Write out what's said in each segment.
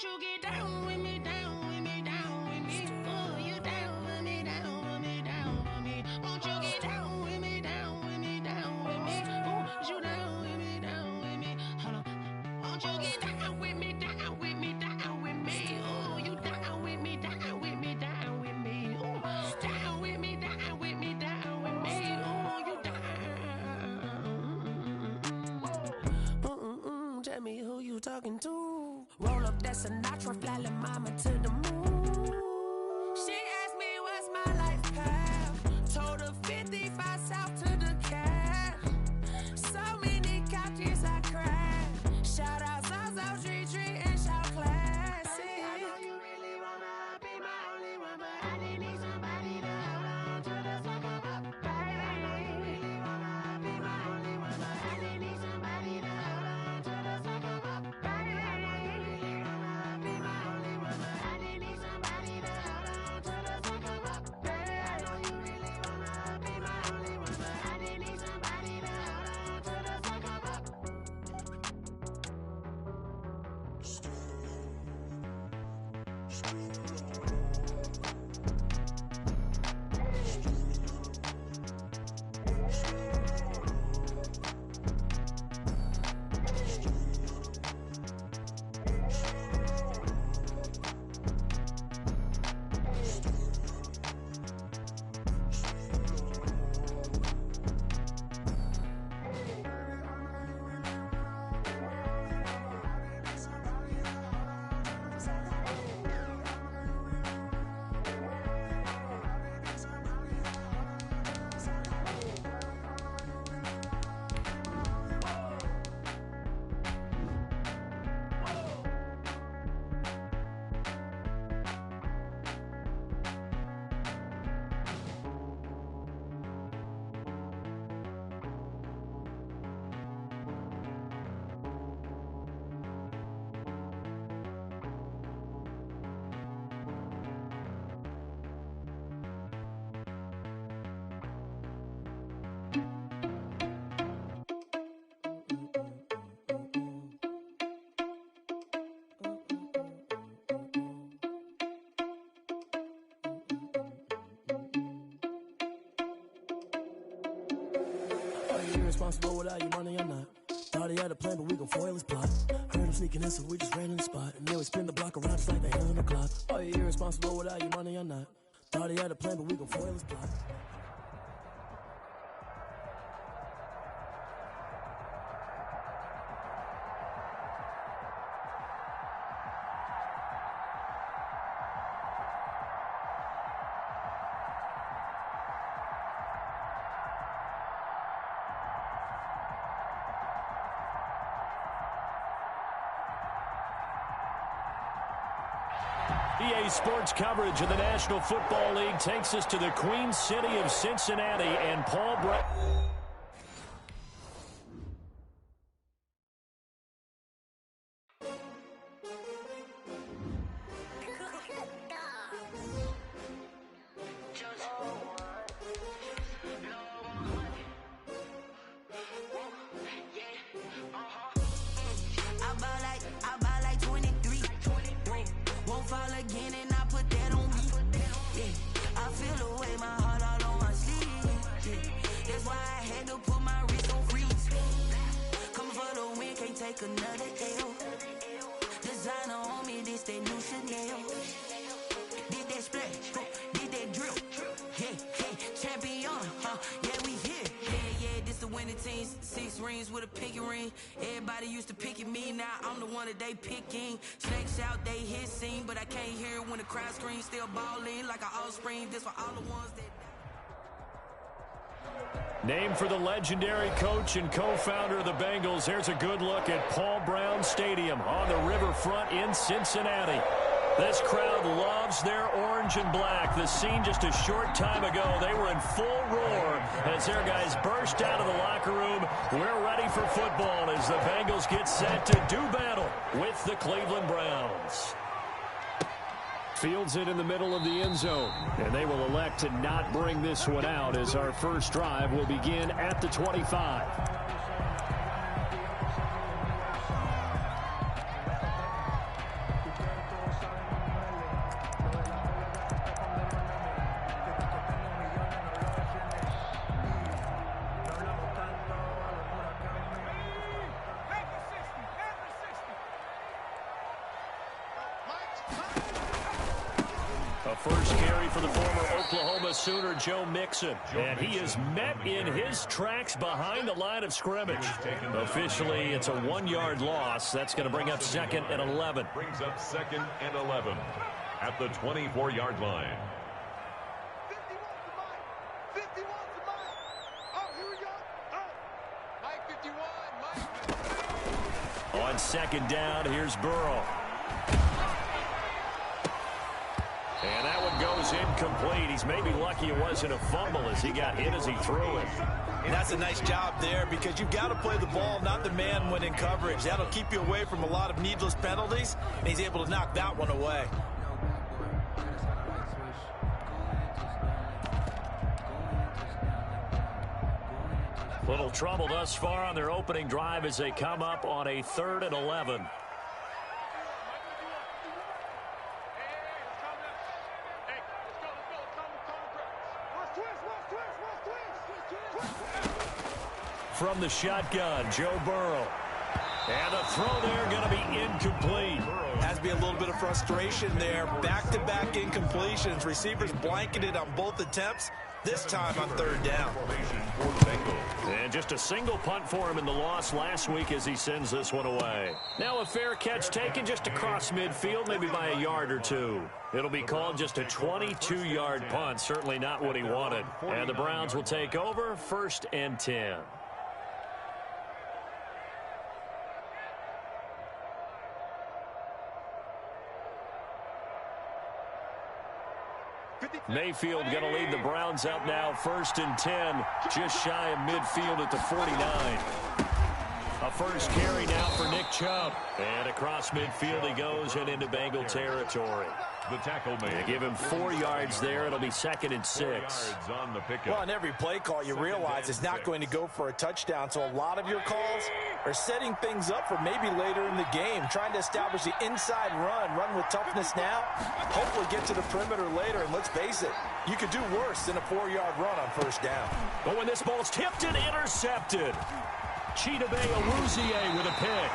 you get down with me, down with me, down with me? Oh, you down with me, down with me, down with me? Won't you get down with me, down with me, down with me? Oh, you down with me, down with me? Hold on. Won't you get down with me, down with me, down with me? Oh, you down with me, down with me, down with me? Oh, down with me, down with me, down with me? Oh, you down. Tell me who you talking to. Roll up that Sinatra, fly la mama to the moon. She asked me what's my life path. Told her 55 south to the cab. So many couches I cried. Shout out Zazo, Tree Tree, and shout classic. I know you really wanna be my only one, but I didn't need somebody to hold on to the sucker up, baby. I know you really wanna be my only one, but I didn't need somebody to hold on to the sucker up, baby. I know you really wanna be my only one, but I didn't need somebody to hold on to the sucker up, baby. I know you really wanna be my only one, but I didn't need somebody to hold on to the sucker up. Are you irresponsible without your money or not? Thought he had a plan, but we gon' foil his plot. Heard him sneaking in, so we just ran in the spot. And then we spin the block around just like the hell in the clock. Are you irresponsible without your money or not? Thought he had a plan, but we gon' foil his plot. EA Sports coverage of the National Football League takes us to the Queen City of Cincinnati and Paul Brown. I buy like 23. Won't fall again and I put that on me. Yeah, I feel the way, my heart all on my sleeve. Yeah, that's why I had to put my wrist on freeze. Coming for the win, can't take another L. Designer on me, this that new Chanel. Did that splash, did that drill. Yeah, champion, yeah, we here. Yeah, this the winning team. 6 rings with a pinky ring. Everybody used to picking me, now I'm the one that they picking. Snakes out, they hit scene, but I can't hear when the crowd screams. Still balling like an offspring. This for all the ones that... Named for the legendary coach and co-founder of the Bengals, here's a good look at Paul Brown Stadium on the riverfront in Cincinnati. This crowd loves their orange and black. The scene just a short time ago, they were in full roar as their guys burst out of the locker room. We're ready for football as the Bengals get set to do battle with the Cleveland Browns. Fields it in the middle of the end zone, and they will elect to not bring this one out as our first drive will begin at the 25. A first carry for the former Oklahoma Sooner, Joe Mixon. And he is met in his tracks behind the line of scrimmage. Officially, it's a 1-yard loss. That's going to bring up 2nd and 11. Brings up 2nd and 11 at the 24-yard line. 51 to Mike. Oh, here we go. Oh. Mike 51. On 2nd down, here's Burrow. And that one goes incomplete. He's maybe lucky it wasn't a fumble as he got hit as he threw it. And that's a nice job there because you've got to play the ball, not the man when in coverage. That'll keep you away from a lot of needless penalties, and he's able to knock that one away. Little trouble thus far on their opening drive as they come up on a 3rd and 11. From the shotgun, Joe Burrow. And the throw there going to be incomplete. Has to be a little bit of frustration there. Back-to-back incompletions. Receivers blanketed on both attempts. This time on 3rd down. And just a single punt for him in the loss last week as he sends this one away. Now a fair catch taken just across midfield, maybe by a yard or two. It'll be called just a 22-yard punt. Certainly not what he wanted. And the Browns will take over 1st and 10. Mayfield going to lead the Browns up now 1st and 10, just shy of midfield at the 49. A first carry now for Nick Chubb. And across midfield he goes and into Bengal territory. The tackle made. They give him 4 yards there. It'll be 2nd and 6. On the pickup. Well, on every play call, you realize it's not going to go for a touchdown. So a lot of your calls are setting things up for maybe later in the game, trying to establish the inside run with toughness now, hopefully get to the perimeter later. And let's face it, you could do worse than a 4-yard run on 1st down. But when this ball's tipped and intercepted, Chidobe Awuzie with a pick.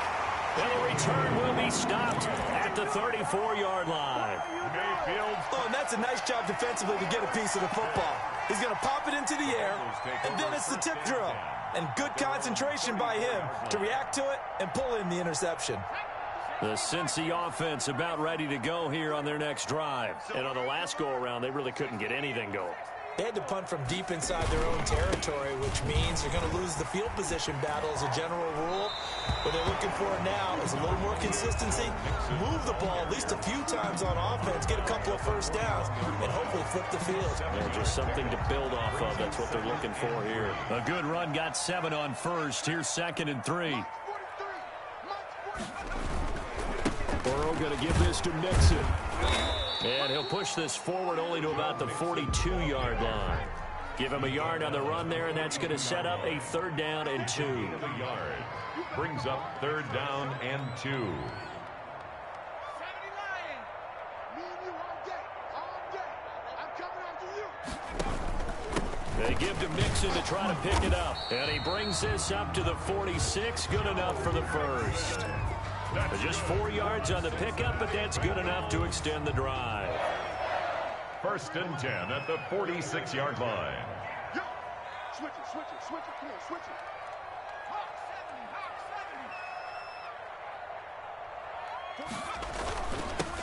And the return will be stopped at the 34-yard line. Mayfield. Oh, and that's a nice job defensively to get a piece of the football. He's going to pop it into the air, and then it's the tip drill. And good concentration by him to react to it and pull in the interception. The Cincy offense about ready to go here on their next drive. And on the last go-around, they really couldn't get anything going. They had to punt from deep inside their own territory, which means they're going to lose the field position battle as a general rule. What they're looking for now is a little more consistency, move the ball at least a few times on offense, get a couple of first downs, and hopefully flip the field. Yeah, just something to build off of. That's what they're looking for here. A good run, got 7 on 1st. Here's 2nd and 3. Burrow going to give this to Mixon. And he'll push this forward only to about the 42-yard line. Give him a yard on the run there, and that's going to set up a 3rd down and 2. Brings up 3rd down and 2. They give to Mixon to try to pick it up. And he brings this up to the 46. Good enough for the first. Just 4 yards on the pickup, but that's good enough to extend the drive. 1st and 10 at the 46-yard line. Yo, switch it. Come on, switch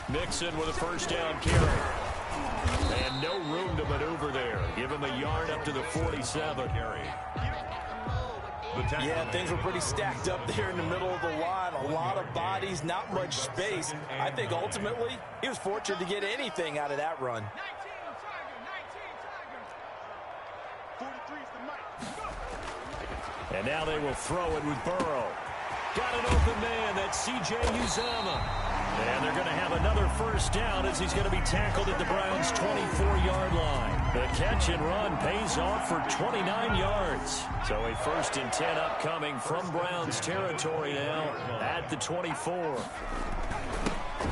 it. Mixon with a first down carry. And no room to maneuver there. Give him a yard up to the 47. Yeah, things were pretty stacked up there in the middle of the line. A lot of bodies, not much space. I think ultimately he was fortunate to get anything out of that run. 19 43 is the mic. And now they will throw it with Burrow. Got an open man. That's C.J. Uzomah. And they're going to have another first down as he's going to be tackled at the Browns' 24-yard line. The catch and run pays off for 29 yards. So a 1st and 10 upcoming from Browns territory now at the 24.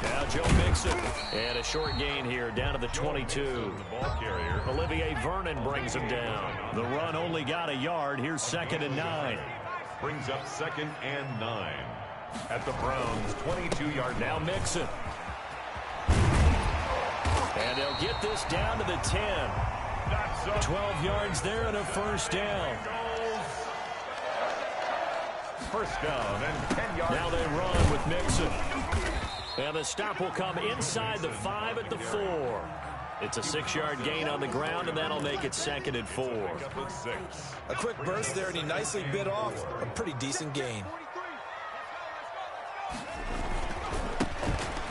Now Joe Mixon. And a short gain here down to the 22. The ball carrier. Olivier Vernon brings him down. The run only got a yard. Here's 2nd and 9. Brings up 2nd and 9 at the Browns' 22-yard line. Now Mixon. And And they'll get this down to the 10. 12 yards there and a first down. First down and 10 yards. Now they run with Mixon. And the stop will come inside the 5 at the 4. It's a 6-yard gain on the ground, and that'll make it 2nd and 4. A quick burst there, and he nicely bit off a pretty decent gain.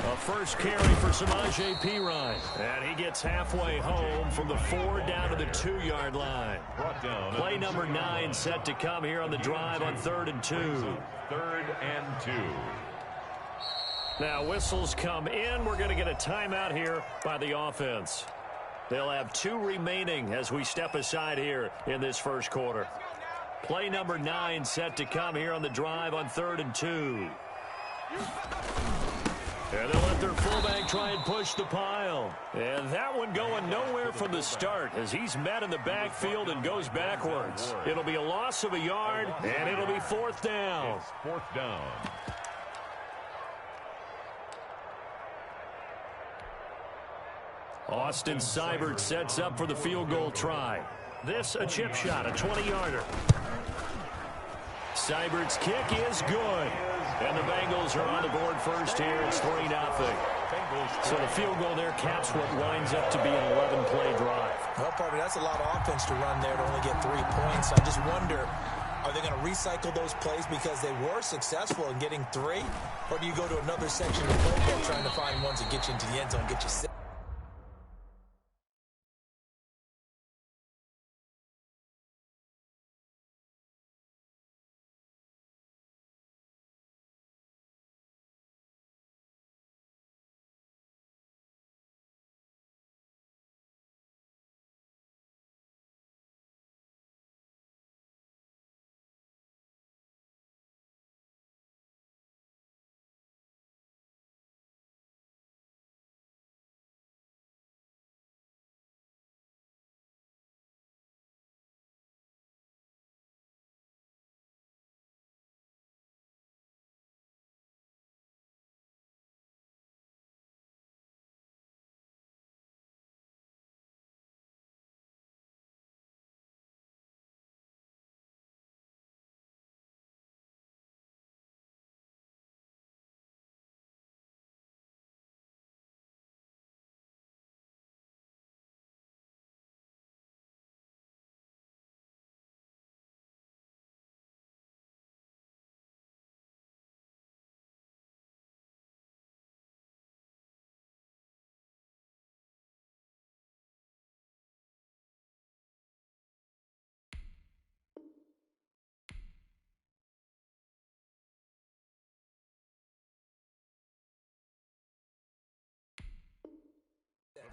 A first carry for Samaje Perine. And he gets halfway home from the 4 down to the 2-yard line. Play number 9 set to come here on the drive on 3rd and 2. 3rd and 2. Now whistles come in. We're going to get a timeout here by the offense. They'll have 2 remaining as we step aside here in this first quarter. Play number 9 set to come here on the drive on 3rd and 2. And they'll let their fullback try and push the pile. And that one going nowhere from the start as he's met in the backfield and goes backwards. It'll be a loss of a yard, and it'll be 4th down. It's 4th down. Austin Seibert sets up for the field goal try. This a chip shot, a 20-yarder. Seibert's kick is good. And the Bengals are on the board first here. It's 3-0. So the field goal there caps what winds up to be an 11-play drive. Well, partner, that's a lot of offense to run there to only get 3 points. I just wonder, are they going to recycle those plays because they were successful in getting 3? Or do you go to another section of the playbook trying to find ones that get you into the end zone, get you 6?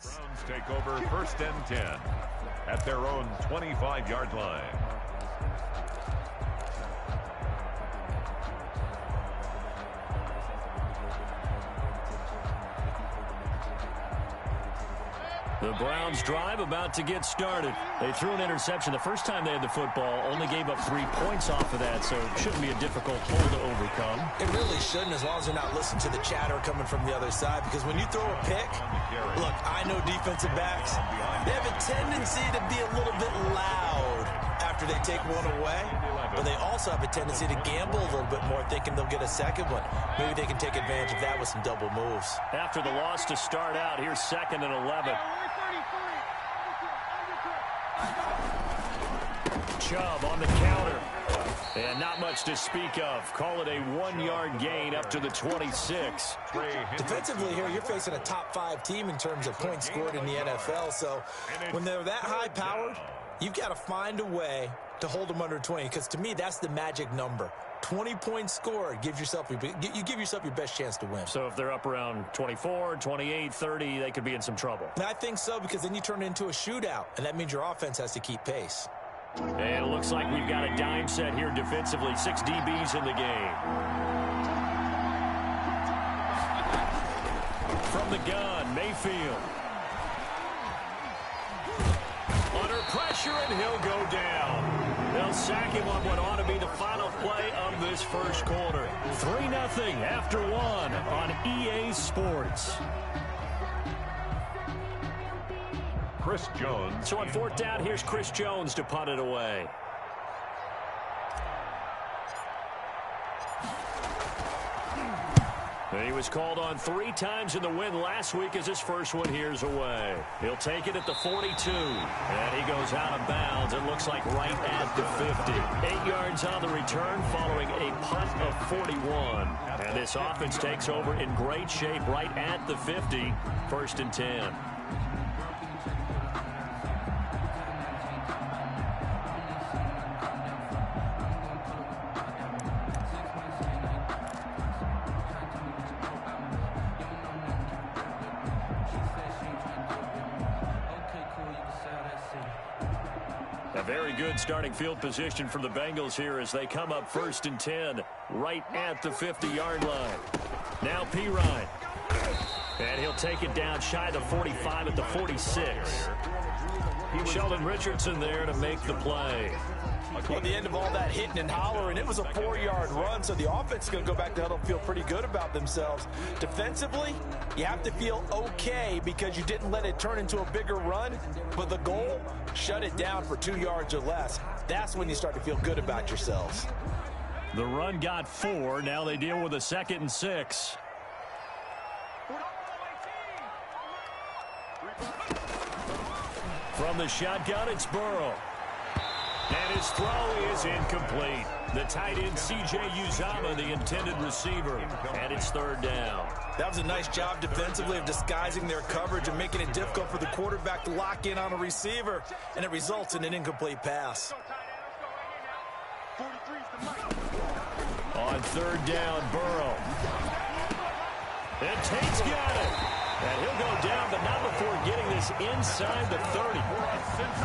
Browns take over 1st and 10 at their own 25-yard line. The Browns drive about to get started. They threw an interception the first time they had the football, only gave up 3 points off of that, so it shouldn't be a difficult hole to overcome. It really shouldn't, as long as they're not listening to the chatter coming from the other side, because when you throw a pick, look, I know defensive backs, they have a tendency to be a little bit loud after they take one away, but they also have a tendency to gamble a little bit more, thinking they'll get a second one. Maybe they can take advantage of that with some double moves. After the loss to start out, here's 2nd and 11. Chubb on the counter. And not much to speak of. Call it a 1-yard gain up to the 26. Defensively here, you're facing a top 5 team in terms of points scored in the NFL. So when they're that high-powered, you've got to find a way to hold them under 20. Because to me, that's the magic number. 20 points scored, you give yourself your best chance to win. So if they're up around 24, 28, 30, they could be in some trouble. And I think so, because then you turn it into a shootout, and that means your offense has to keep pace. And it looks like we've got a dime set here defensively. 6 DBs in the game. From the gun, Mayfield. Under pressure, and he'll go down. They'll sack him on what ought to be the final play of this first quarter. 3-0 after 1 on EA Sports. Chris Jones. So on fourth down, here's Chris Jones to punt it away. And he was called on 3 times in the win last week as his first one here's away. He'll take it at the 42. And he goes out of bounds. It looks like right at the 50. 8 yards on the return following a punt of 41. And this offense takes over in great shape right at the 50. 1st and 10. A very good starting field position for the Bengals here as they come up 1st and 10 right at the 50-yard line. Now Pirine. And he'll take it down shy of the 45 at the 46. Sheldon Richardson there to make the play. At the end of all that hitting and hollering, it was a 4-yard run, so the offense is going to go back to huddle and feel pretty good about themselves. Defensively, you have to feel okay because you didn't let it turn into a bigger run, but the goal, shut it down for 2 yards or less. That's when you start to feel good about yourselves. The run got 4. Now they deal with a 2nd and 6. From the shotgun, it's Burrow. And his throw is incomplete. The tight end, C.J. Uzomah, the intended receiver. And it's 3rd down. That was a nice job defensively of disguising their coverage and making it difficult for the quarterback to lock in on a receiver. And it results in an incomplete pass. On 3rd down, Burrow. And Tate's got it. And he'll go down, but not before getting this inside the 30.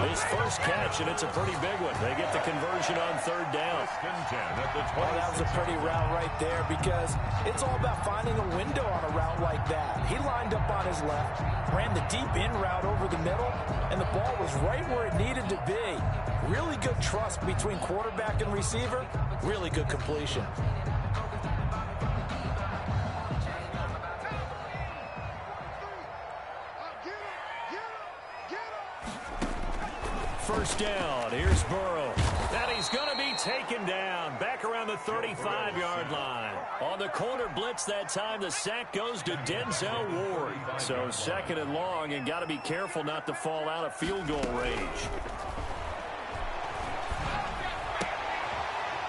His first catch, and it's a pretty big one. They get the conversion on 3rd down. Oh, that was a pretty route right there because it's all about finding a window on a route like that. He lined up on his left, ran the deep in route over the middle, and the ball was right where it needed to be. Really good trust between quarterback and receiver. Really good completion. First down, here's Burrow. And he's going to be taken down back around the 35-yard line. On the corner blitz that time, the sack goes to Denzel Ward. So 2nd and long, and got to be careful not to fall out of field goal range.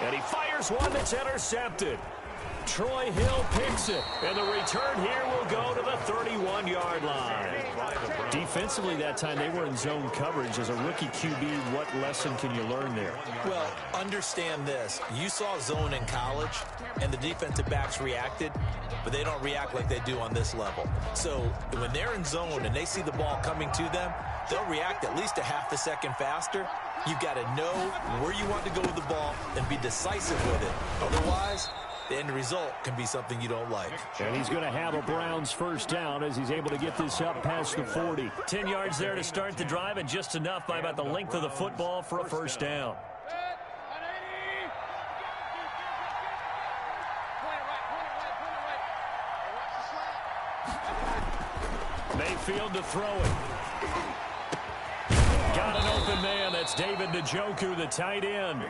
And he fires one that's intercepted. Troy Hill picks it, and the return here will go to the 31-yard line. Defensively that time, they were in zone coverage. As a rookie QB, what lesson can you learn there? Well, understand this. You saw zone in college, and the defensive backs reacted, but they don't react like they do on this level. So when they're in zone and they see the ball coming to them, they'll react at least a half a second faster. You've got to know where you want to go with the ball and be decisive with it. Otherwise, the end result can be something you don't like. And he's going to have a Browns first down as he's able to get this up past the 40. 10 yards there to start the drive, and just enough by about the length of the football for a first down. Mayfield to throw it. Got an open man. That's David Njoku, the tight end.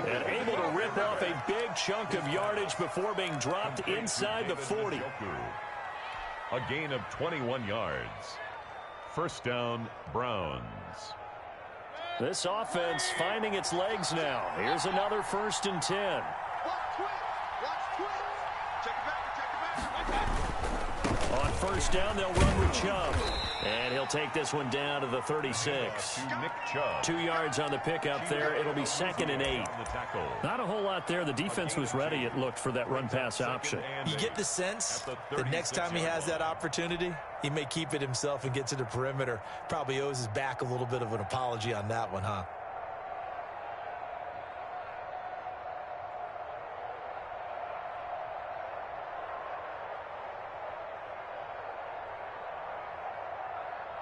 And able to rip off a big chunk of yardage before being dropped inside the 40. A gain of 21 yards. First down, Browns. This offense finding its legs now. Here's another 1st and 10. On first down, they'll run with Chubb. And he'll take this one down to the 36. 2 yards on the pickup there. It'll be 2nd and 8. Not a whole lot there. The defense was ready, it looked, for that run-pass option. You get the sense that next time he has that opportunity, he may keep it himself and get to the perimeter. Probably owes his back a little bit of an apology on that one, huh?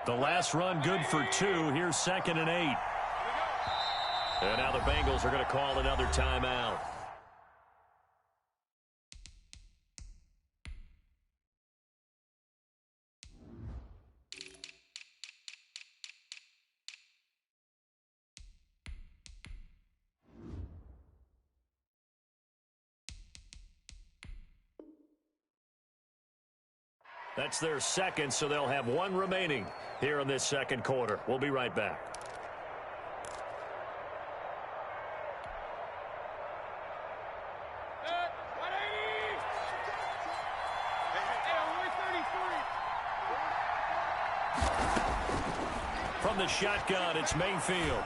The last run good for 2. Here's 2nd and 8. And now the Bengals are going to call another timeout. That's their second, so they'll have one remaining here in this second quarter. We'll be right back. From the shotgun, it's Mayfield.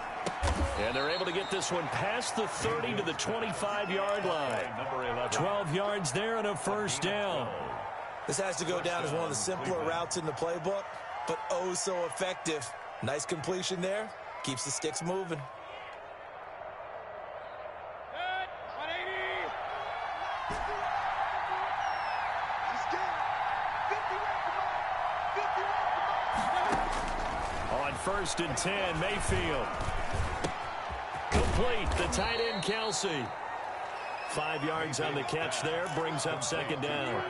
And they're able to get this one past the 30 to the 25-yard line. 12 yards there and a first down. This has to go down as one of the simpler routes in the playbook, but oh so effective. Nice completion there. Keeps the sticks moving. On 1st and 10, Mayfield. Complete, the tight end, Kelsey. 5 yards on the catch there, brings up second down.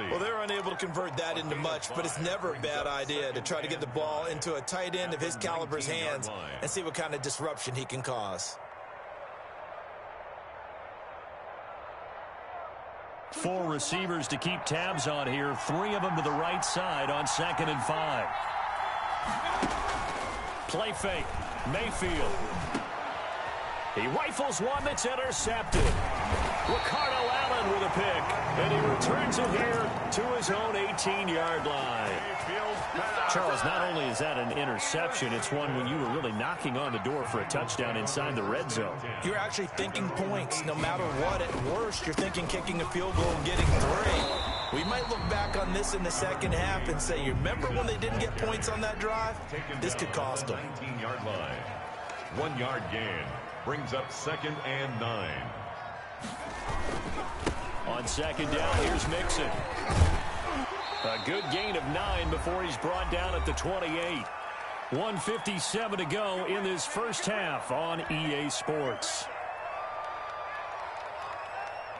Well, they're unable to convert that into much, but it's never a bad idea to try to get the ball into a tight end of his caliber's hands and see what kind of disruption he can cause. 4 receivers to keep tabs on here, 3 of them to the right side on 2nd and 5. Play fake, Mayfield. He rifles one that's intercepted. Ricardo Allen with a pick, and he returns it here to his own 18-yard line. Charles, not only is that an interception, it's one when you were really knocking on the door for a touchdown inside the red zone. You're actually thinking points. No matter what, at worst, you're thinking kicking a field goal and getting 3. We might look back on this in the second half and say, you remember when they didn't get points on that drive? This could cost them. 19-yard line. 1-yard gain. Brings up 2nd and 9. On 2nd down, here's Mixon. A good gain of 9 before he's brought down at the 28. 1:57 to go in this first half on EA Sports.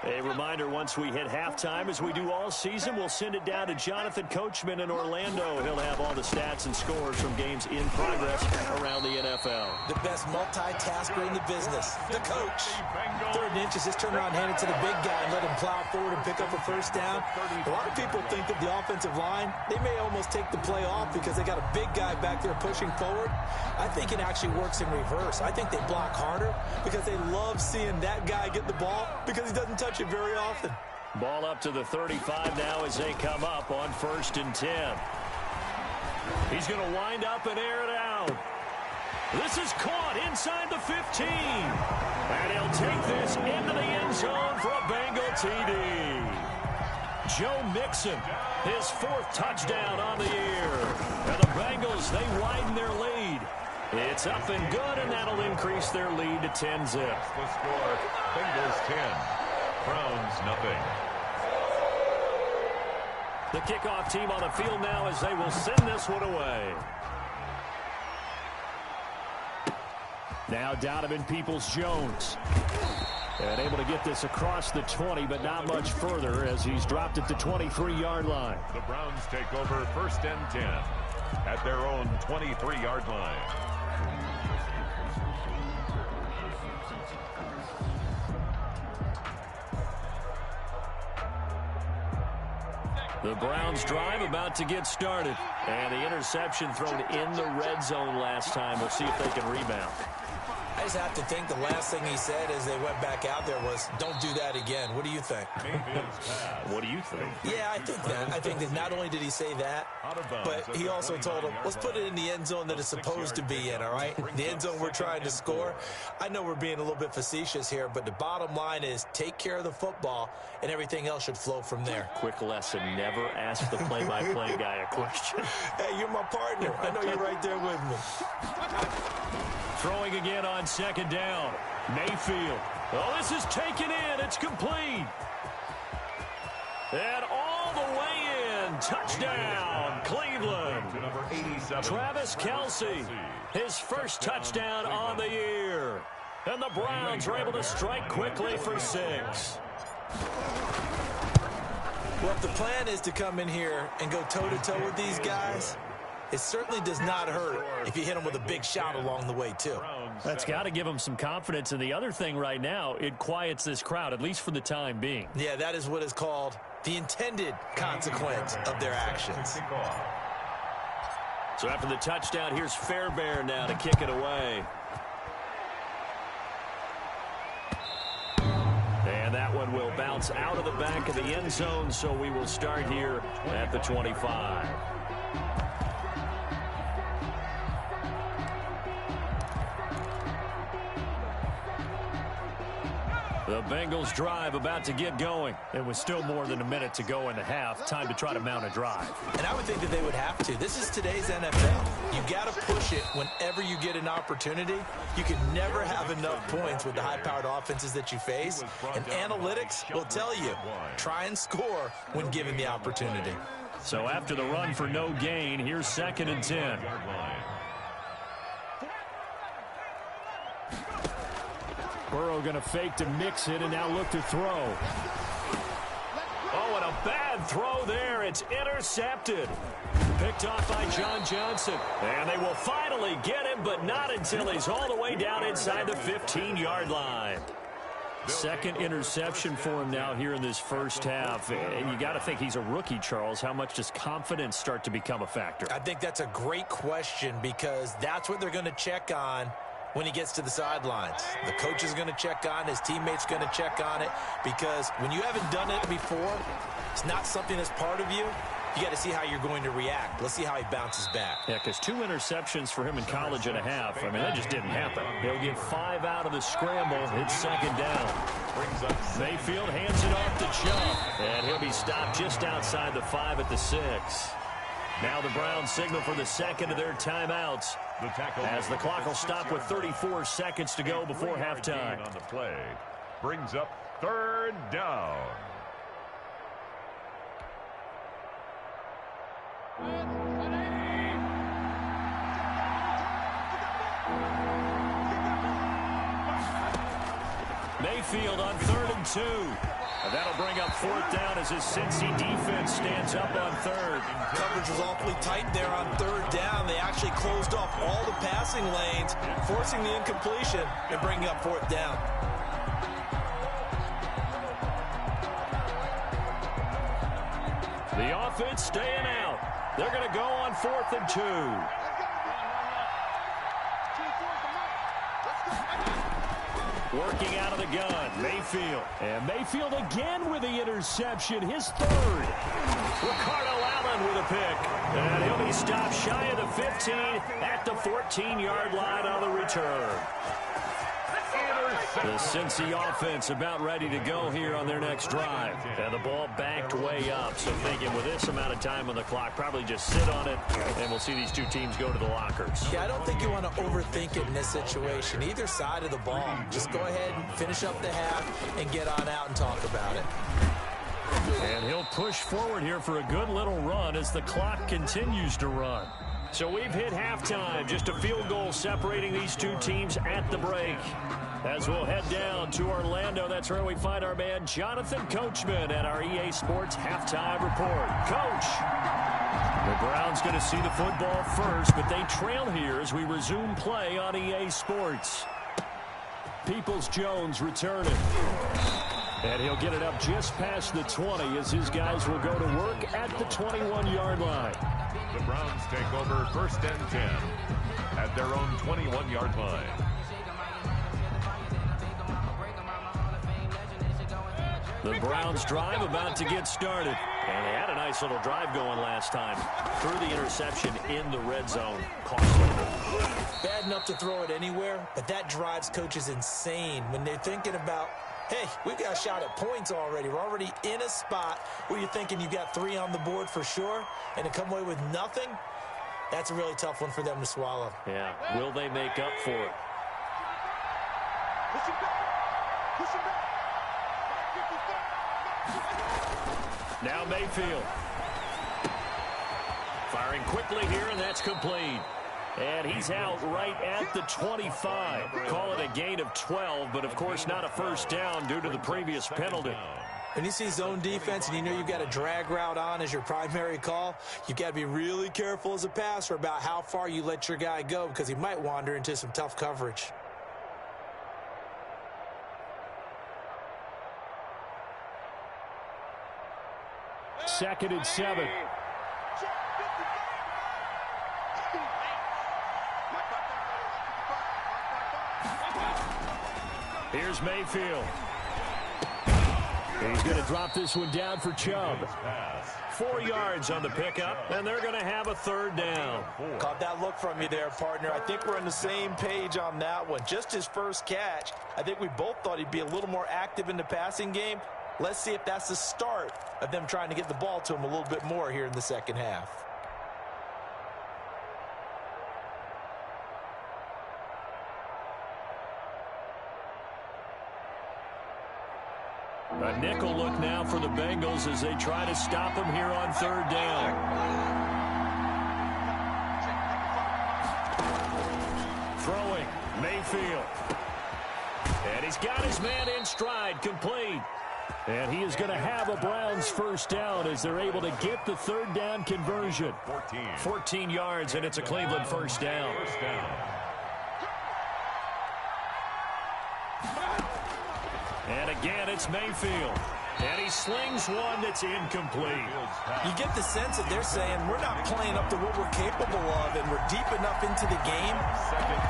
A reminder, once we hit halftime, as we do all season, we'll send it down to Jonathan Coachman in Orlando. He'll have all the stats and scores from games in progress around the NFL. The best multitasker in the business, the coach. 3rd and inches, just turn around, hand it to the big guy, and let him plow forward and pick up a first down. A lot of people think that the offensive line, they may almost take the play off because they got a big guy back there pushing forward. I think it actually works in reverse. I think they block harder because they love seeing that guy get the ball because he doesn't touch it very often. Ball up to the 35 now as they come up on 1st and 10. He's going to wind up and air it out. This is caught inside the 15. And he'll take this into the end zone for a Bengal TD. Joe Mixon, his 4th touchdown on the year. And the Bengals, they widen their lead. It's up and good, and that'll increase their lead to 10-zip. The score, Bengals 10, Browns nothing. The kickoff team on the field now as they will send this one away. Now Donovan Peoples-Jones. And able to get this across the 20, but not much further as he's dropped it to 23-yard line. The Browns take over 1st and 10 at their own 23-yard line. The Browns drive about to get started. And the interception thrown in the red zone last time. We'll see if they can rebound. I just have to think the last thing he said as they went back out there was, don't do that again. What do you think? What do you think? Yeah, I think that. I think that not only did he say that, but he also told him, let's put it in the end zone that it's supposed to be in, all right? The end zone we're trying to score. I know we're being a little bit facetious here, but the bottom line is take care of the football, and everything else should flow from there. Quick lesson, never ask the play-by-play guy a question. Hey, you're my partner. I know you're right there with me. Throwing again on 2nd down. Mayfield. Oh, this is taken in. It's complete. And all the way in. Touchdown, Cleveland. Travis Kelce, his 1st touchdown on the year. And the Browns are able to strike quickly for 6. Well, if the plan is to come in here and go toe-to-toe with these guys, it certainly does not hurt if you hit him with a big shot along the way, too. That's got to give him some confidence. And the other thing right now, it quiets this crowd, at least for the time being. Yeah, that is what is called the intended consequence of their actions. So after the touchdown, here's Fairbairn now to kick it away. And that one will bounce out of the back of the end zone, so we will start here at the 25. The Bengals drive about to get going. It was still more than a minute to go in the half. Time to try to mount a drive. And I would think that they would have to. This is today's NFL. You got to push it whenever you get an opportunity. You can never have enough points with the high-powered offenses that you face. And analytics will tell you, try and score when given the opportunity. So after the run for no gain, here's 2nd and 10. Burrow going to fake to mix it and now look to throw. Oh, and a bad throw there. It's intercepted. Picked off by John Johnson. And they will finally get him, but not until he's all the way down inside the 15-yard line. 2nd interception for him now here in this first half. And you got to think he's a rookie, Charles. How much does confidence start to become a factor? I think that's a great question because that's what they're going to check on when he gets to the sidelines. The coach is going to check on it. His teammates going to check on it because when you haven't done it before, it's not something that's part of you. You got to see how you're going to react. Let's see how he bounces back. Yeah, because 2 interceptions for him in college and a half. I mean, that just didn't happen. He'll get 5 out of the scramble. It's 2nd down. Mayfield hands it off to Chubb, and he'll be stopped just outside the 5 at the 6. Now the Browns signal for the 2nd of their timeouts as the clock will stop with 34 seconds to go before halftime. On the play brings up 3rd down. Mayfield on 3rd and 2. And that'll bring up 4th down as his Cincy defense stands up on 3rd. Coverage was awfully tight there on 3rd down. They actually closed off all the passing lanes, forcing the incompletion and bringing up 4th down. The offense staying out. They're going to go on 4th and 2. Working out of the gun, Mayfield. And Mayfield again with the interception, his 3rd. Ricardo Allen with a pick. And he'll be stopped shy of the 15 at the 14-yard line on the return. The Cincy offense about ready to go here on their next drive. And the ball backed way up. So thinking with this amount of time on the clock, probably just sit on it, and we'll see these 2 teams go to the lockers. Yeah, I don't think you want to overthink it in this situation. Either side of the ball. Just go ahead and finish up the half and get on out and talk about it. And he'll push forward here for a good little run as the clock continues to run. So we've hit halftime. Just a field goal separating these 2 teams at the break. As we'll head down to Orlando, that's where we find our man Jonathan Coachman at our EA Sports Halftime Report. Coach, the Browns going to see the football first, but they trail here as we resume play on EA Sports. Peoples-Jones returning. And he'll get it up just past the 20 as his guys will go to work at the 21-yard line. The Browns take over 1st and 10 at their own 21-yard line. The Browns drive about to get started. And they had a nice little drive going last time. Threw the interception in the red zone. Costly. Bad enough to throw it anywhere, but that drives coaches insane when they're thinking about, hey, we've got a shot at points already. We're already in a spot where you're thinking you got 3 on the board for sure, and to come away with nothing, that's a really tough one for them to swallow. Yeah, will they make up for it? Push it back. Push it back. Now Mayfield. Firing quickly here, and that's complete. And he's out right at the 25. Call it a gain of 12, but of course not a first down due to the previous penalty. When you see zone defense and you know you've got a drag route on as your primary call, you've got to be really careful as a passer about how far you let your guy go because he might wander into some tough coverage. Second and 7. Here's Mayfield. He's going to drop this one down for Chubb. 4 yards on the pickup, and they're going to have a third down. Caught that look from you there, partner. I think we're on the same page on that one. Just his first catch, I think we both thought he'd be a little more active in the passing game. Let's see if that's the start of them trying to get the ball to him a little bit more here in the second half. A nickel look now for the Bengals as they try to stop him here on third down. Throwing, Mayfield. And he's got his man in stride, complete. And he is going to have a Browns first down as they're able to get the third down conversion. 14 yards, and it's a Cleveland first down. And again, it's Mayfield. And he slings one that's incomplete. You get the sense that they're saying we're not playing up to what we're capable of, and we're deep enough into the game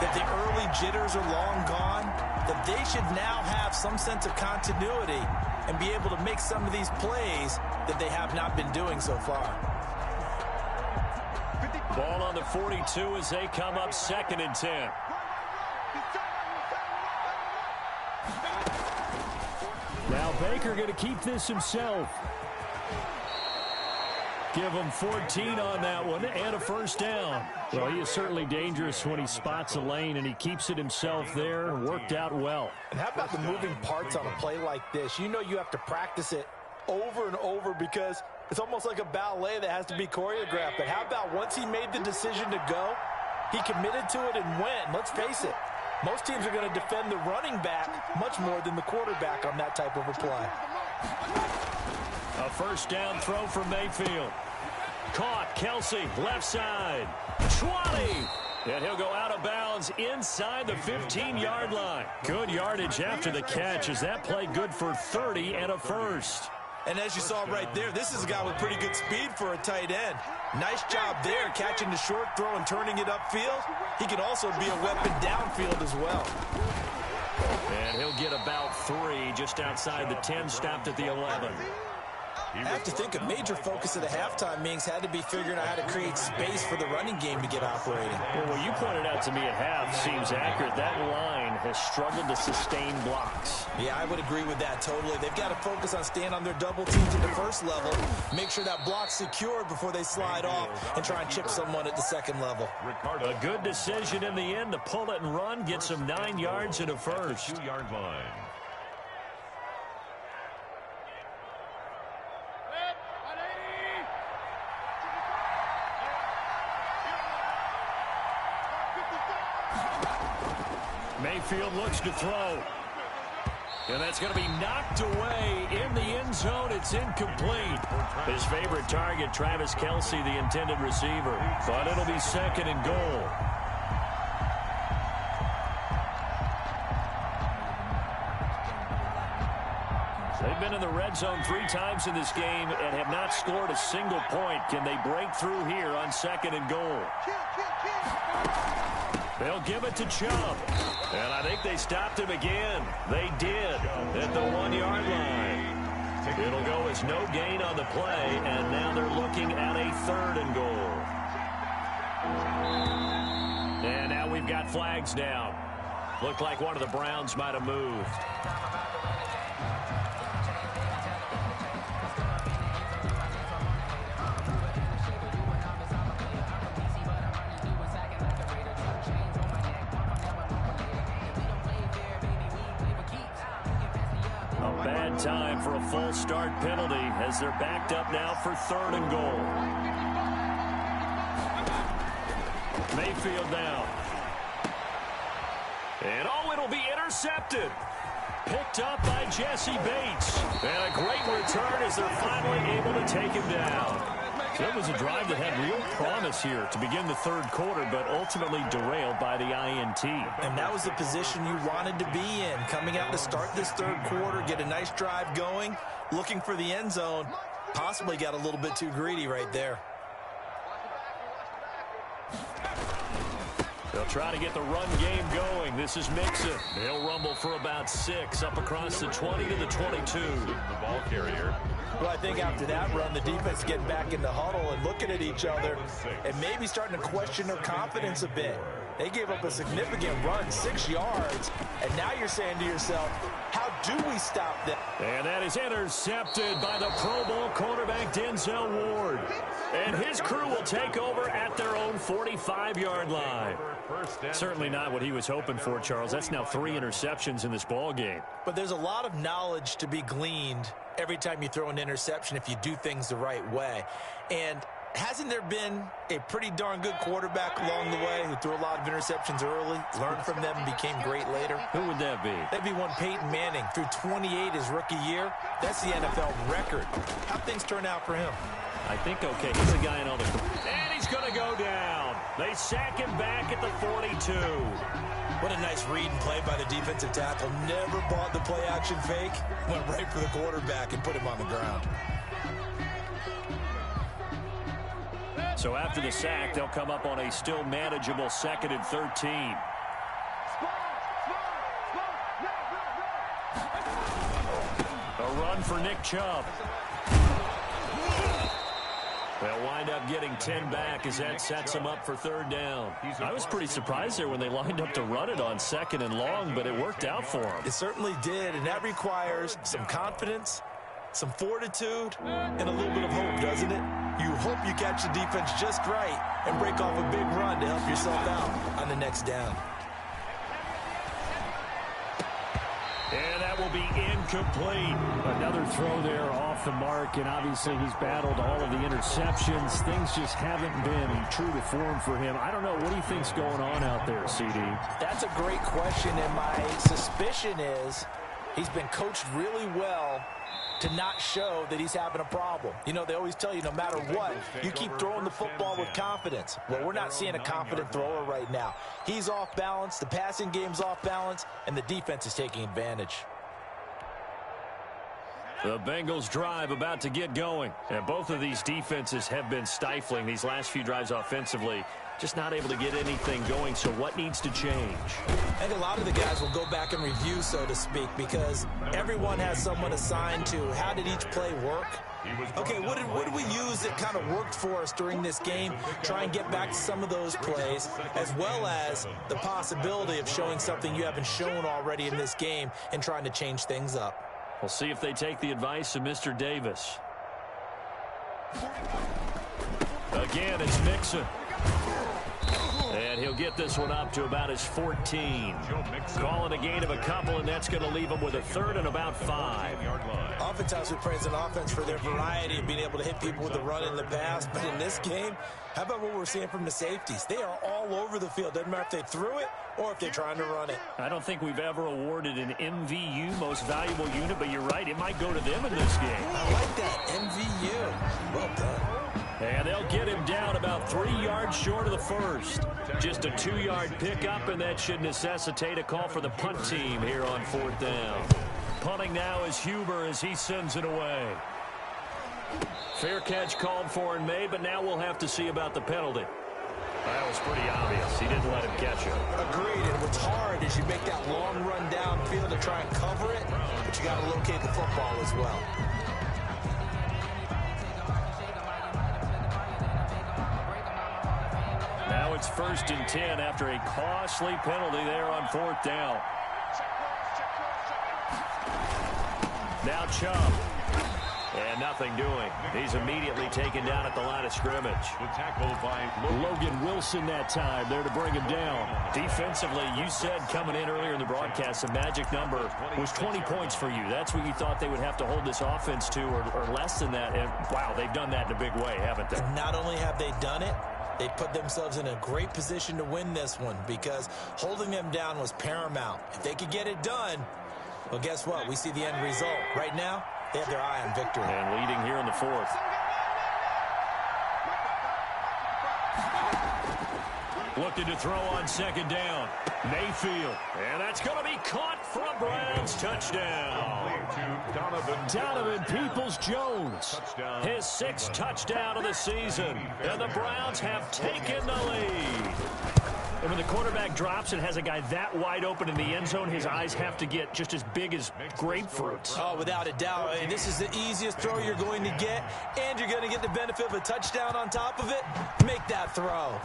that the early jitters are long gone, that they should now have some sense of continuity and be able to make some of these plays that they have not been doing so far. Ball on the 42 as they come up second and 10. Now Baker going to keep this himself. Give him 14 on that one and a first down. Well, he is certainly dangerous when he spots a lane and he keeps it himself there. Worked out well. And how about the moving parts on a play like this? You know you have to practice it over and over because it's almost like a ballet that has to be choreographed. But how about once he made the decision to go, he committed to it and went. Let's face it, most teams are going to defend the running back much more than the quarterback on that type of a play. A first down throw for Mayfield. Caught, Kelsey, left side. 20! And he'll go out of bounds inside the 15-yard line. Good yardage after the catch. Is that play good for 30 and a first? And as you saw right there, this is a guy with pretty good speed for a tight end. Nice job there, catching the short throw and turning it upfield. He can also be a weapon downfield as well. And he'll get about 3 just outside the 10, stopped at the 11. I have to think a major focus of the halftime meetings had to be figuring out how to create space for the running game to get operating. Well, what you pointed out to me at half seems accurate. That line has struggled to sustain blocks. Yeah, I would agree with that totally. They've got to focus on staying on their double teams at the first level, make sure that block's secured before they slide off and try and chip someone at the second level. A good decision in the end to pull it and run, get some 9 yards and a first. 2-yard line. Mayfield looks to throw. And that's going to be knocked away in the end zone. It's incomplete. His favorite target, Travis Kelsey, the intended receiver. But it'll be second and goal. They've been in the red zone 3 times in this game and have not scored a single point. Can they break through here on second and goal? They'll give it to Chubb. And I think they stopped him again. They did at the 1-yard line. It'll go as no gain on the play, and now they're looking at a third and goal. And now we've got flags down. Looked like one of the Browns might have moved. Time for a full start penalty as they're backed up now for third and goal. Mayfield down. And it'll be intercepted. picked up by Jesse Bates. And a great return as they're finally able to take him down. So it was a drive that had real promise here to begin the third quarter, but ultimately derailed by the INT. And that was the position you wanted to be in, coming out to start this third quarter, get a nice drive going, looking for the end zone. Possibly got a little bit too greedy right there. They'll try to get the run game going. This is Mixon. He'll rumble for about 6, up across the 20 to the 22. The ball carrier. Well, I think after that run, the defense getting back in the huddle and looking at each other and maybe starting to question their confidence a bit. They gave up a significant run, 6 yards, and now you're saying to yourself, how do we stop them? And that is intercepted by the Pro Bowl cornerback Denzel Ward. And his crew will take over at their own 45-yard line. Certainly not what he was hoping for, Charles. That's now 3 interceptions in this ball game. But there's a lot of knowledge to be gleaned every time you throw an interception if you do things the right way. And hasn't there been a pretty darn good quarterback along the way who threw a lot of interceptions early, learned from them, and became great later? Who would that be? That'd be one Peyton Manning. Threw 28 his rookie year. That's the NFL record. How'd things turn out for him? I think okay. He's the guy in all the... And he's going to go down. They sack him back at the 42. What a nice read and play by the defensive tackle. Never bought the play-action fake. Went right for the quarterback and put him on the ground. So after the sack, they'll come up on a still manageable 2nd and 13. A run for Nick Chubb. They'll wind up getting 10 back as that sets them up for 3rd down. I was pretty surprised there when they lined up to run it on 2nd and long, but it worked out for them. It certainly did, and that requires some confidence, some fortitude, and a little bit of hope, doesn't it? You hope you catch the defense just right and break off a big run to help yourself out on the next down. And that will be incomplete. Another throw there off the mark, and obviously he's battled all of the interceptions. Things just haven't been true to form for him. I don't know. What do you think's going on out there, CD? That's a great question, and my suspicion is he's been coached really well to not show that he's having a problem. You know, they always tell you no matter what, you keep throwing the football with confidence. Well, we're not seeing a confident thrower right now. He's off balance, the passing game's off balance, and the defense is taking advantage. The Bengals drive about to get going. And both of these defenses have been stifling these last few drives offensively. Just not able to get anything going, so what needs to change? I think a lot of the guys will go back and review, so to speak, because everyone has someone assigned to how did each play work. Okay, what did we use that kind of worked for us during this game? Try and get back to some of those plays, as well as the possibility of showing something you haven't shown already in this game and trying to change things up. We'll see if they take the advice of Mr. Davis. Again, it's Mixon. And he'll get this one up to about his 14. Calling a gain of a couple, and that's going to leave him with a 3rd and about 5. Oftentimes we praise an offense for their variety of being able to hit people with the run in the pass. But in this game, how about what we're seeing from the safeties? They are all over the field. Doesn't matter if they threw it or if they're trying to run it. I don't think we've ever awarded an MVU, most valuable unit, but you're right, it might go to them in this game. I like that, MVU. Well done. And they'll get him down about 3 yards short of the first. Just a 2-yard pickup, and that should necessitate a call for the punt team here on 4th down. Punting now is Huber as he sends it away. Fair catch called for and made, but now we'll have to see about the penalty. That was pretty obvious. He didn't let him catch it. Agreed, and what's hard is you make that long run downfield to try and cover it, but you got to locate the football as well. Now it's 1st and 10 after a costly penalty there on 4th down. Now Chubb. And nothing doing. He's immediately taken down at the line of scrimmage. The tackle by Logan Wilson that time there to bring him down. Defensively, you said coming in earlier in the broadcast, the magic number was 20 points for you. That's what you thought they would have to hold this offense to, or less than that. And, wow, they've done that in a big way, haven't they? And not only have they done it, they put themselves in a great position to win this one because holding them down was paramount. If they could get it done, Well, guess what? We see the end result. Right now, they have their eye on victory. And leading here in the fourth. Looking to throw on second down. Mayfield. And that's going to be caught for a Browns touchdown. Donovan Peoples-Jones. His 6th touchdown of the season. And the Browns have taken the lead. And when the quarterback drops and has a guy that wide open in the end zone, his eyes have to get just as big as grapefruits. Oh, without a doubt. And this is the easiest throw you're going to get, and you're going to get the benefit of a touchdown on top of it. Make that throw.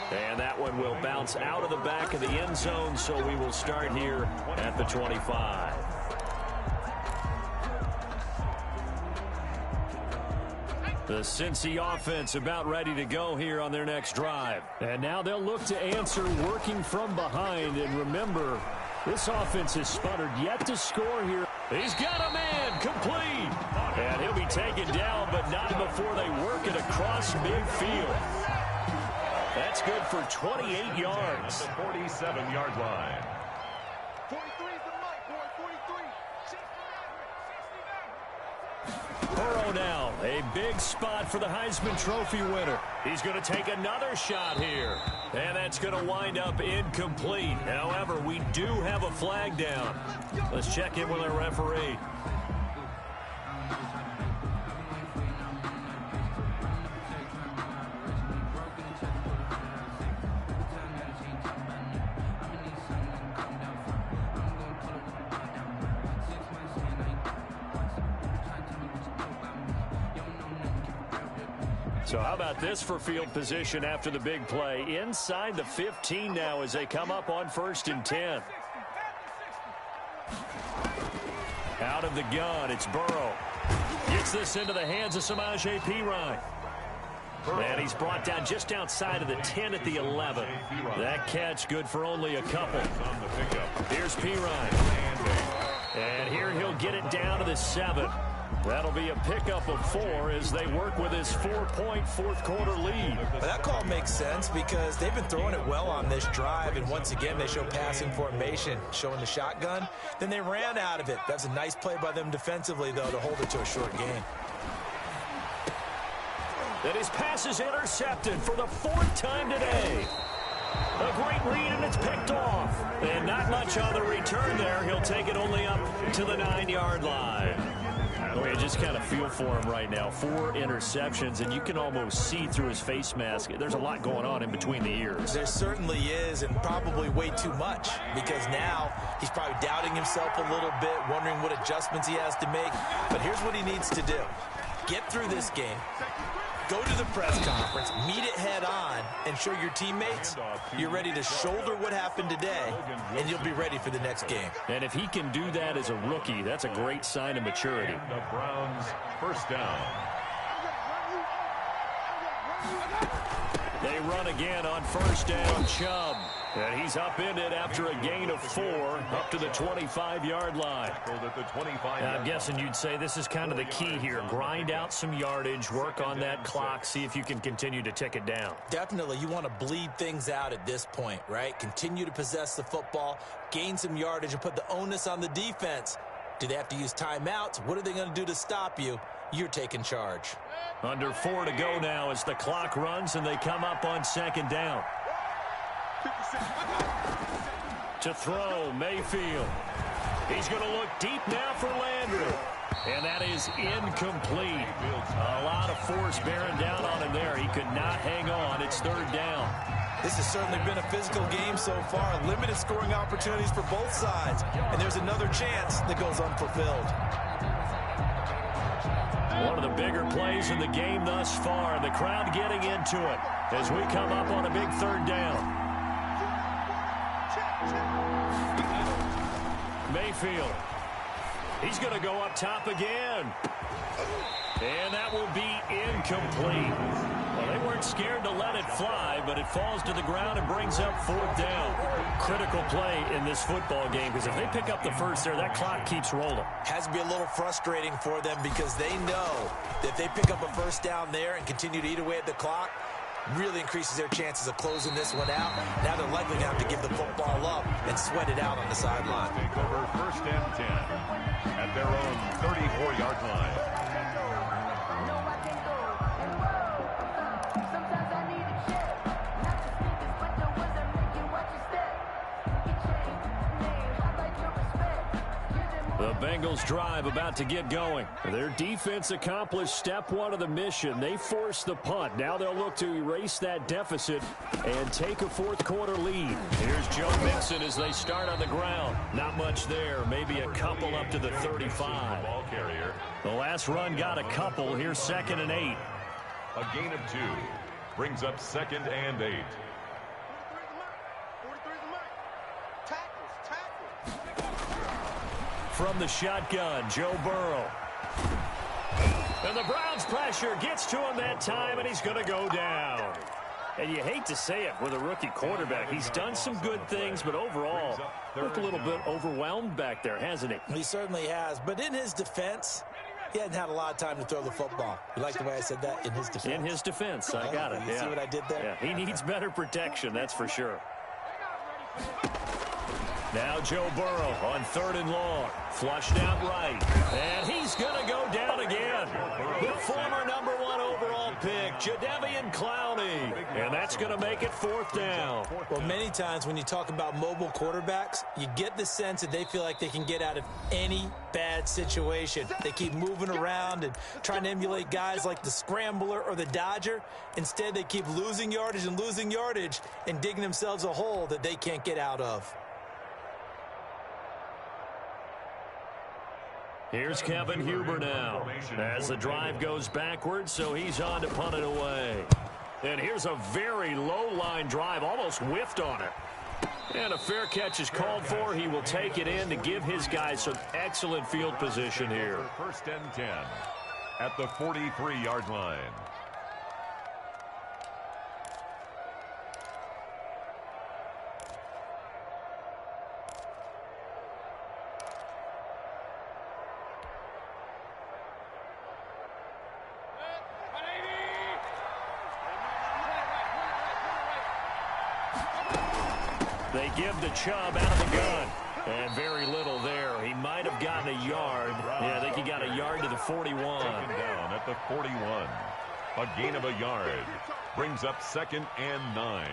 And that one will bounce out of the back of the end zone, so we will start here at the 25. The Cincy offense about ready to go here on their next drive. And now they'll look to answer working from behind. And remember, this offense has sputtered yet to score here. He's got a man complete. And he'll be taken down, but not before they work it across midfield. That's good for 28 yards. The 47-yard line. 43 is the mic, boy. 43. Burrow now, a big spot for the Heisman Trophy winner. He's going to take another shot here. And that's going to wind up incomplete. However, we do have a flag down. Let's check in with our referee. So how about this for field position after the big play? Inside the 15 now as they come up on 1st and 10. Out of the gun, it's Burrow. Gets this into the hands of Samaje Perine. And he's brought down just outside of the 10 at the 11. That catch good for only a couple. Here's Perine. And here he'll get it down to the 7. That'll be a pickup of 4 as they work with his 4-point fourth-quarter lead. Well, that call makes sense because they've been throwing it well on this drive, and once again they show passing formation, showing the shotgun. Then they ran out of it. That's a nice play by them defensively, though, to hold it to a short gain. And his pass is intercepted for the 4th time today. A great read, and it's picked off. And not much on the return there. He'll take it only up to the 9-yard line. You just kind of feel for him right now. 4 interceptions, and you can almost see through his face mask. There's a lot going on in between the ears. There certainly is, and probably way too much, because now he's probably doubting himself a little bit, wondering what adjustments he has to make. But here's what he needs to do. Get through this game. Go to the press conference, meet it head on, and show your teammates you're ready to shoulder what happened today, and you'll be ready for the next game. And if he can do that as a rookie, that's a great sign of maturity. The Browns, 1st down. They run again on 1st down, Chubb. And he's upended after a gain of 4 up to the 25-yard line. I'm guessing you'd say this is kind of the key here. Grind out some yardage, work on that clock, see if you can continue to tick it down. Definitely, you want to bleed things out at this point, right? Continue to possess the football, gain some yardage, and put the onus on the defense. Do they have to use timeouts? What are they going to do to stop you? You're taking charge. Under 4 to go now as the clock runs and they come up on 2nd down. To throw, Mayfield. He's going to look deep now for Landry. And that is incomplete. A lot of force bearing down on him there. He could not hang on. It's 3rd down. This has certainly been a physical game so far. Limited scoring opportunities for both sides. And there's another chance that goes unfulfilled. One of the bigger plays in the game thus far. And the crowd getting into it as we come up on a big 3rd down. Mayfield. He's going to go up top again. And that will be incomplete. Well, they weren't scared to let it fly, but it falls to the ground and brings up 4th down. Critical play in this football game because if they pick up the first there, that clock keeps rolling. Has to be a little frustrating for them because they know that if they pick up a 1st down there and continue to eat away at the clock, really increases their chances of closing this one out. Now they're likely going to have to give the football up and sweat it out on the sideline. Take over 1st and 10 at their own 34-yard line. The Bengals drive about to get going. Their defense accomplished step one of the mission. They forced the punt. Now they'll look to erase that deficit and take a fourth-quarter lead. Here's Joe Mixon as they start on the ground. Not much there. Maybe a couple up to the 35. Ball carrier. The last run got a couple. Here's 2nd and 8. A gain of 2 brings up 2nd and 8. From the shotgun, Joe Burrow. And the Browns pressure gets to him that time, and he's going to go down. And you hate to say it with a rookie quarterback. He's done some good things, but overall, looked a little bit overwhelmed back there, hasn't he? He certainly has. But in his defense, he hadn't had a lot of time to throw the football. You like the way I said that? In his defense. In his defense. I got it. You see what I did there? Yeah, he needs better protection, that's for sure. Now Joe Burrow on 3rd and long. Flushed out right. And he's going to go down again. The former #1 overall pick, Jadeveon Clowney. And that's going to make it 4th down. Well, many times when you talk about mobile quarterbacks, you get the sense that they feel like they can get out of any bad situation. They keep moving around and trying to emulate guys like the Scrambler or the Dodger. Instead, they keep losing yardage and digging themselves a hole that they can't get out of. Here's Kevin Huber now as the drive goes backwards, so he's on to punt it away. And here's a very low-line drive, almost whiffed on it. And a fair catch is called for. He will take it in to give his guys some excellent field position here. 1st and 10 at the 43-yard line. They give the Chubb out of the gun. And very little there. He might have gotten a yard. Yeah, I think he got a yard to the 41. Taken down at the 41. A gain of a yard. Brings up 2nd and 9.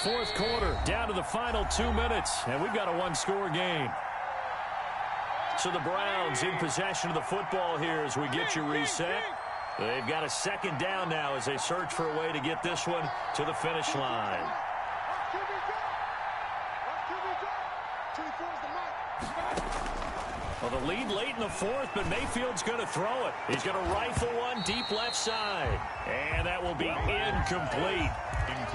Fourth quarter, down to the final 2 minutes. And we've got a one-score game. So the Browns in possession of the football here as we get you reset. They've got a 2nd down now as they search for a way to get this one to the finish line. Well, the lead late in the 4th, but Mayfield's going to throw it. He's going to rifle one deep left side. And that will be incomplete.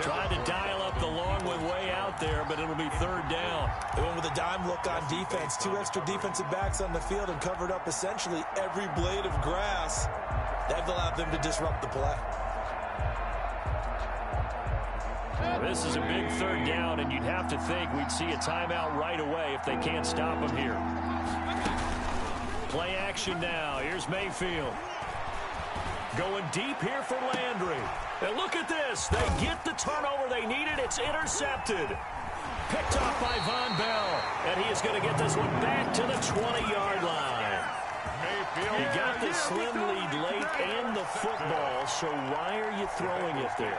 Trying to dial up the long one way out there, but it'll be 3rd down. They went with a dime look on defense. 2 extra defensive backs on the field and covered up essentially every blade of grass. That allowed them to disrupt the play. This is a big 3rd down, and you'd have to think we'd see a timeout right away if they can't stop him here. Play action now. Here's Mayfield. Going deep here for Landry. And look at this. They get the turnover they needed. It's intercepted. Picked off by Von Bell. And he is going to get this one back to the 20-yard line. You got the slim lead late and the football, so why are you throwing it there?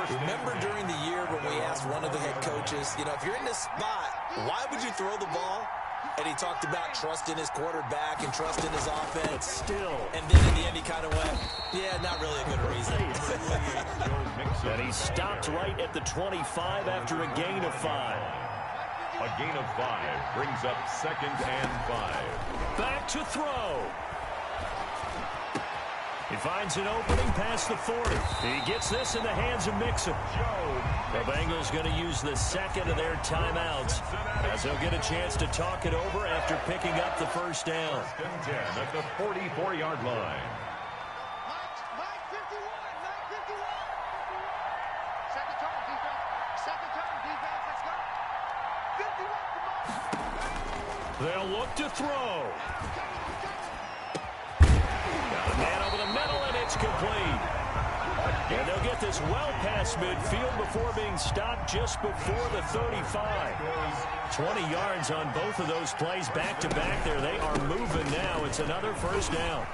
Remember during the year when we asked one of the head coaches, if you're in this spot, why would you throw the ball? And he talked about trust in his quarterback and trust in his offense. But still. And then in the end, he kind of went, yeah, not really a good reason. And he stopped right at the 25 after a gain of 5. A gain of 5 brings up 2nd and 5. Back to throw. He finds an opening past the 40. He gets this in the hands of Mixon. The Bengals going to use the 2nd of their timeouts as they'll get a chance to talk it over after picking up the 1st down. 1st and 10 at the 44-yard line. They'll look to throw. incomplete. And they'll get this well past midfield before being stopped just before the 35. 20 yards on both of those plays back-to-back there. They are moving now. It's another first down.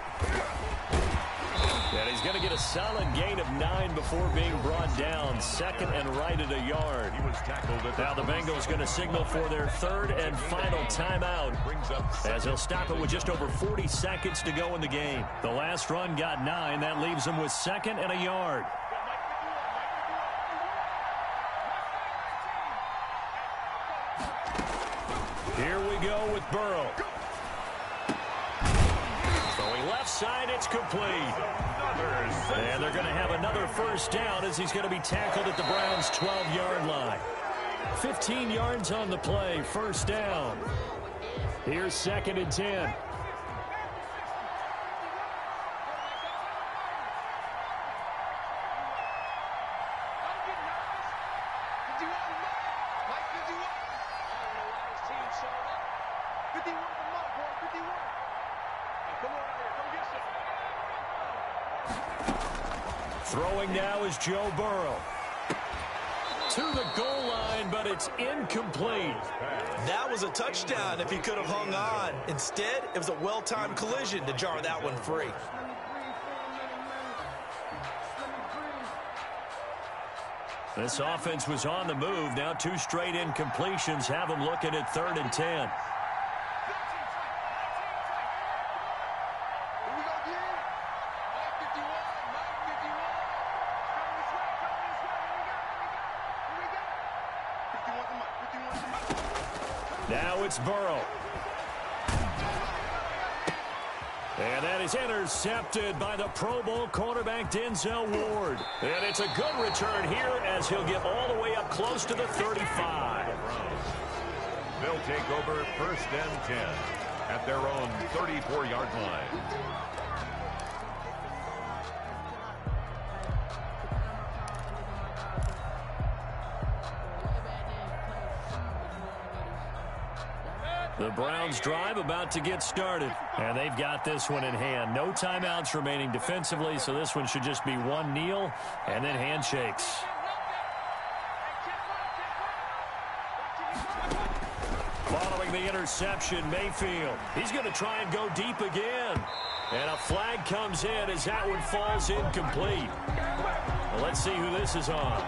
And he's going to get a solid gain of 9 before being brought down. Second and right at a yard. He was tackled at Now the Bengals going to signal for their third and final timeout, as they'll stop it with just over 40 seconds to go in the game. The last run got 9. That leaves them with second and a yard. Here we go with Burrow. Throwing left side, it's complete. And they're going to have another first down as he's going to be tackled at the Browns' 12-yard line. 15 yards on the play, first down. Here's second and 10. Throwing now is Joe Burrow. To the goal line, but it's incomplete. That was a touchdown if he could have hung on. Instead, it was a well-timed collision to jar that one free. This offense was on the move. Now 2 straight incompletions have them looking at 3rd and 10. Now it's Burrow. And that is intercepted by the Pro Bowl cornerback Denzel Ward. And it's a good return here as he'll get all the way up close to the 35. They'll take over first and 10 at their own 34-yard line. The Browns drive about to get started. And they've got this one in hand. No timeouts remaining defensively, so this one should just be one kneel and then handshakes. Following the interception, Mayfield. He's going to try and go deep again. And a flag comes in as that one falls incomplete. Well, let's see who this is on.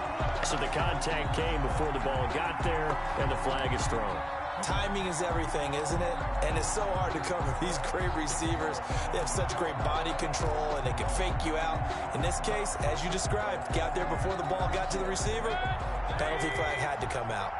So the contact came before the ball got there, and the flag is thrown. Timing is everything, isn't it? And it's so hard to cover these great receivers. They have such great body control, and they can fake you out. In this case, as you described, got there before the ball got to the receiver. Penalty flag had to come out.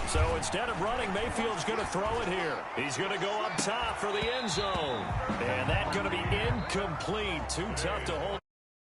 So instead of running, Mayfield's going to throw it here. He's going to go up top for the end zone. And that's going to be incomplete. Too tough to hold.